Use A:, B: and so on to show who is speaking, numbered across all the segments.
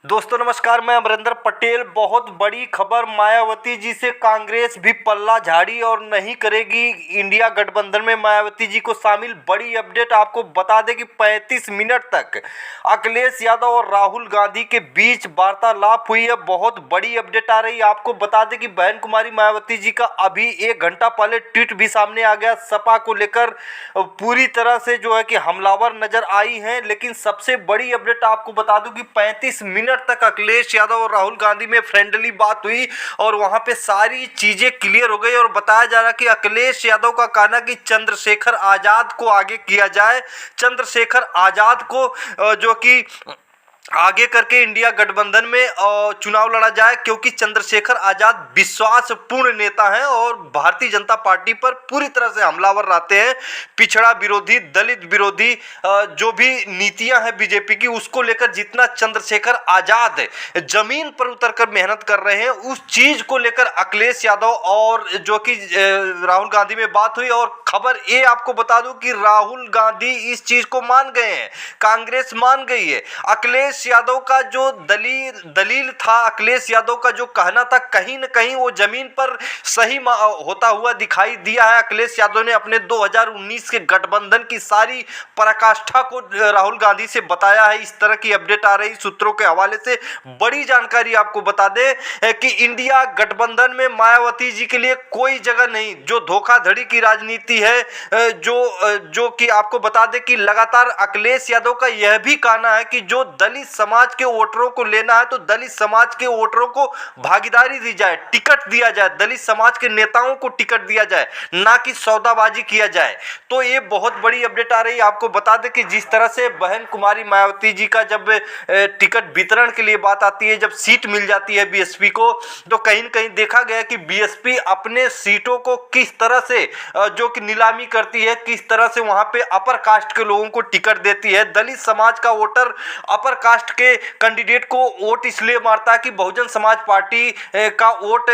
A: दोस्तों नमस्कार, मैं अमरिंदर पटेल। बहुत बड़ी खबर, मायावती जी से कांग्रेस भी पल्ला झाड़ी और नहीं करेगी इंडिया गठबंधन में मायावती जी को शामिल। बड़ी अपडेट आपको बता दें कि 35 मिनट तक अखिलेश यादव और राहुल गांधी के बीच वार्तालाप हुई है। बहुत बड़ी अपडेट आ रही है। आपको बता दें कि बहन कुमारी मायावती जी का अभी 1 घंटा पहले ट्वीट भी सामने आ गया। सपा को लेकर पूरी तरह से जो है कि हमलावर नजर आई है। लेकिन सबसे बड़ी अपडेट आपको बता दूं कि 35 मिनट तक अखिलेश यादव और राहुल गांधी में फ्रेंडली बात हुई और वहां पे सारी चीजें क्लियर हो गई। और बताया जा रहा कि अखिलेश यादव का कहना कि चंद्रशेखर आजाद को आगे किया जाए, चंद्रशेखर आजाद को जो कि आगे करके इंडिया गठबंधन में चुनाव लड़ा जाए, क्योंकि चंद्रशेखर आजाद विश्वासपूर्ण नेता हैं और भारतीय जनता पार्टी पर पूरी तरह से हमलावर रहते हैं। पिछड़ा विरोधी, दलित विरोधी जो भी नीतियां हैं बीजेपी की, उसको लेकर जितना चंद्रशेखर आजाद जमीन पर उतरकर मेहनत कर रहे हैं, उस चीज को लेकर अखिलेश यादव और जो कि राहुल गांधी में बात हुई। और खबर ये आपको बता दूं कि राहुल गांधी इस चीज को मान गए हैं, कांग्रेस मान गई है। अखिलेश यादव का जो दलील था, अखिलेश यादव का जो कहना था, कहीं न कहीं वो जमीन पर सही होता हुआ दिखाई दिया है। अखिलेश यादव ने अपने 2019 के गठबंधन की सारी पराकाष्ठा को राहुल गांधी से बताया है। इस तरह की अपडेट आ रही सूत्रों के हवाले से। बड़ी जानकारी आपको बता दें कि इंडिया गठबंधन में मायावती जी के लिए कोई जगह नहीं। जो धोखाधड़ी की राजनीति है, जो कि आपको बता दें कि लगातार अखिलेश यादव का यह भी कहना है कि जो दलित समाज के वोटरों को लेना है तो दलित समाज के वोटरों को भागीदारी दी जाए, टिकट दिया जाए, दलित समाज के नेताओं को टिकट दिया जाए, ना कि सौदाबाजी किया जाए। तो ये बहुत बड़ी अपडेट आ रही है। आपको बता दें कि जिस तरह से बहन कुमारी मायावती जी का जब टिकट वितरण के लिए बात आती है, जब सीट मिल जाती है बीएसपी को, तो कहीं न कहीं देखा गया कि बीएसपी अपने सीटों को किस तरह से जो कि नीलामी करती है, किस तरह से वहां पे अपर कास्ट के लोगों को टिकट देती है। दलित समाज का वोटर अपर कास्ट के कैंडिडेट को वोट इसलिए मारता है कि बहुजन समाज पार्टी का वोट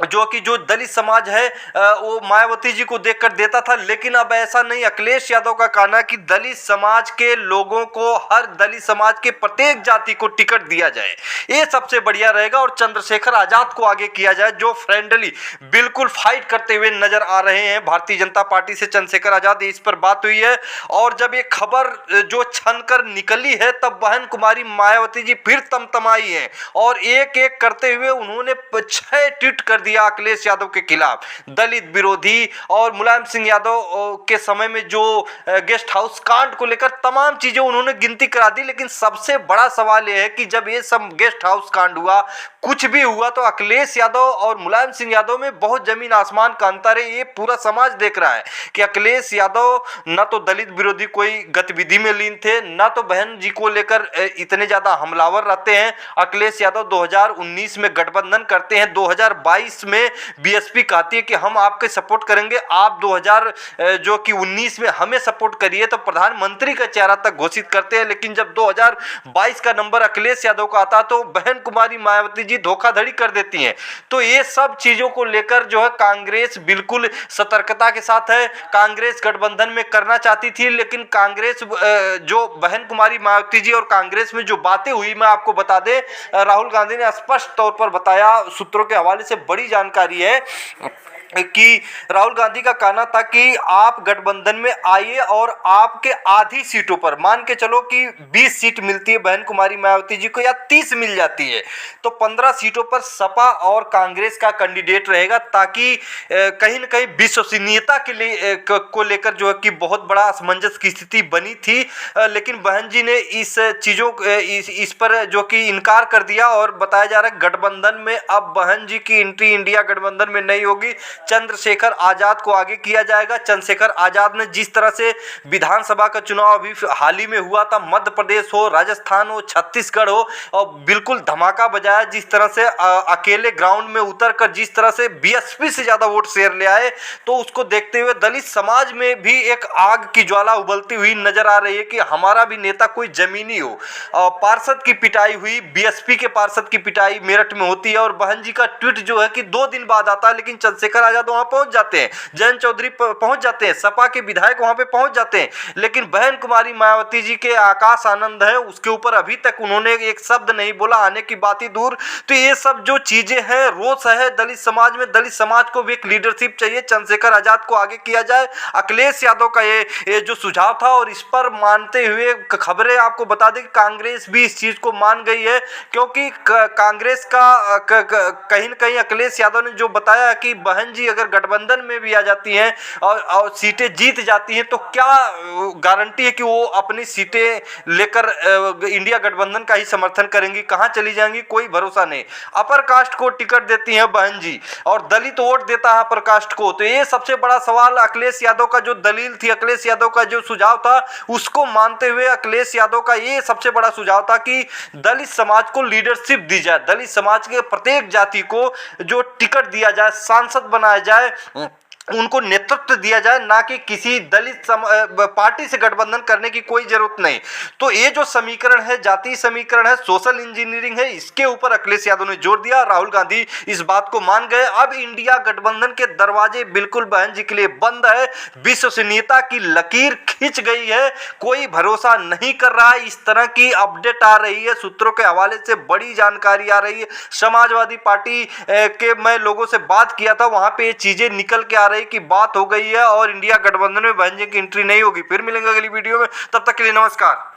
A: जो दलित समाज है वो मायावती जी को देखकर देता था। लेकिन अब ऐसा नहीं। अखिलेश यादव का कहना है कि दलित समाज के लोगों को, हर दलित समाज के प्रत्येक जाति को टिकट दिया जाए, ये सबसे बढ़िया रहेगा। और चंद्रशेखर आजाद को आगे किया जाए, जो फ्रेंडली बिल्कुल फाइट करते हुए नजर आ रहे हैं भारतीय जनता पार्टी से। चंद्रशेखर आजाद, इस पर बात हुई है। और जब ये खबर जो छन कर निकली है, तब बहन कुमारी मायावती जी फिर तमतमाई है और एक एक करते हुए उन्होंने 6 ट्वीट कर दिया अखिलेश यादव के खिलाफ। दलित विरोधी और मुलायम सिंह यादव के समय में जो गेस्ट हाउस कांड को लेकर तमाम चीजें उन्होंने गिनती करा दी। लेकिन सबसे बड़ा सवाल यह है कि जब ये सब गेस्ट हाउस कांड हुआ, कुछ भी हुआ, तो अखिलेश यादव और मुलायम सिंह यादव में बहुत जमीन आसमान का अंतर है। ये पूरा समाज देख रहा है कि अखिलेश यादव न तो दलित विरोधी कोई गतिविधि में लीन थे, न तो बहन जी को लेकर इतने ज्यादा हमलावर रहते हैं। अखिलेश यादव 2019 में गठबंधन करते हैं, 2022 में बीएसपी कहती है कि हम आपके सपोर्ट करेंगे, आप 2019 में हमें सपोर्ट करिए, तो प्रधानमंत्री का चेहरा तक घोषित करते हैं। लेकिन जब 2022 का नंबर अखिलेश यादव का आता तो बहन कुमारी मायावती जी धोखाधड़ी कर देती हैं। तो ये सब चीजों को लेकर जो है कांग्रेस बिल्कुल सतर्कता के साथ है। कांग्रेस गठबंधन में करना चाहती थी, लेकिन कांग्रेस जो बहन कुमारी मायावती जी और कांग्रेस में जो बातें हुई, मैं आपको बता दें, राहुल गांधी ने स्पष्ट तौर पर बताया, सूत्रों के हवाले से बड़ी जानकारी है कि राहुल गांधी का कहना था कि आप गठबंधन में आइए और आपके आधी सीटों पर, मान के चलो कि 20 सीट मिलती है बहन कुमारी मायावती जी को या 30 मिल जाती है, तो 15 सीटों पर सपा और कांग्रेस का कैंडिडेट रहेगा, ताकि कहीं न कहीं विश्वसनीयता के लिए को लेकर जो है कि बहुत बड़ा असमंजस की स्थिति बनी थी। लेकिन बहन जी ने इस चीज़ों इस पर जो कि इनकार कर दिया और बताया जा रहा है गठबंधन में अब बहन जी की एंट्री इंडिया गठबंधन में नहीं होगी। चंद्रशेखर आजाद को आगे किया जाएगा। चंद्रशेखर आजाद ने जिस तरह से विधानसभा का चुनाव अभी हाल ही में हुआ था, मध्य प्रदेश हो, राजस्थान हो, छत्तीसगढ़ हो, और बिल्कुल धमाका बजाया। जिस तरह से अकेले ग्राउंड में उतरकर जिस तरह से बीएसपी से ज्यादा वोट शेयर ले आए, तो उसको देखते हुए दलित समाज में भी एक आग की ज्वाला उबलती हुई नजर आ रही है कि हमारा भी नेता कोई जमीनी हो। पार्षद की पिटाई हुई, बीएसपी के पार्षद की पिटाई मेरठ में होती है और बहन जी का ट्वीट जो है कि 2 दिन बाद आता है, लेकिन चंद्रशेखर आजाद वहां पहुंच जाते हैं, जयंत चौधरी पहुंच जाते हैं, सपा के विधायक वहां पे पहुंच जाते हैं, लेकिन बहन कुमारी मायावती जी के आकाश आनंद है उसके ऊपर अभी तक उन्होंने एक शब्द नहीं बोला, आने की बात ही दूर। तो ये सब जो चीजें हैं, रोष है दलित समाज में, दलित समाज को भी एक लीडरशिप चाहिए, चंद्रशेखर आजाद को आगे किया जाए। अखिलेश यादव का ये जो सुझाव था और इस पर मानते हुए खबरें आपको बता दें कि कांग्रेस भी इस चीज को मान गई है, क्योंकि कांग्रेस का कहीं न कहीं अखिलेश यादव ने जो बताया कि बहन जी अगर गठबंधन में भी आ जाती हैं और सीटें जीत जाती हैं तो क्या गारंटी है कि वो अपनी सीटें लेकर इंडिया गठबंधन का ही समर्थन करेंगी, कहां चली जाएंगी, कोई भरोसा नहीं। अपर कास्ट को टिकट देती हैं बहन जी और दलित वोट देता है अपर कास्ट को, तो ये सबसे बड़ा सवाल। अखिलेश यादव का जो दलील थी, अखिलेश यादव का जो सुझाव था, उसको मानते हुए अखिलेश यादव का ये सबसे बड़ा सुझाव था कि दलित समाज को लीडरशिप दी जाए, दलित समाज के प्रत्येक जाति को जो टिकट दिया जाए, सांसद बनाया जाए, उनको नेतृत्व दिया जाए, ना कि किसी दलित पार्टी से गठबंधन करने की कोई जरूरत नहीं। तो ये जो समीकरण है, जातीय समीकरण है, सोशल इंजीनियरिंग है, इसके ऊपर अखिलेश यादव ने जोर दिया। राहुल गांधी इस बात को मान गए। अब इंडिया गठबंधन के दरवाजे बिल्कुल बहन जी के लिए बंद है, विश्वसनीयता की लकीर खींच गई है, कोई भरोसा नहीं कर रहा है। इस तरह की अपडेट आ रही है, सूत्रों के हवाले से बड़ी जानकारी आ रही है। समाजवादी पार्टी के मैं लोगों से बात किया था, वहां पे ये चीजें निकल के आ रही की बात हो गई है और इंडिया गठबंधन में बहन जी की एंट्री नहीं होगी। फिर मिलेंगे अगली वीडियो में, तब तक के लिए नमस्कार।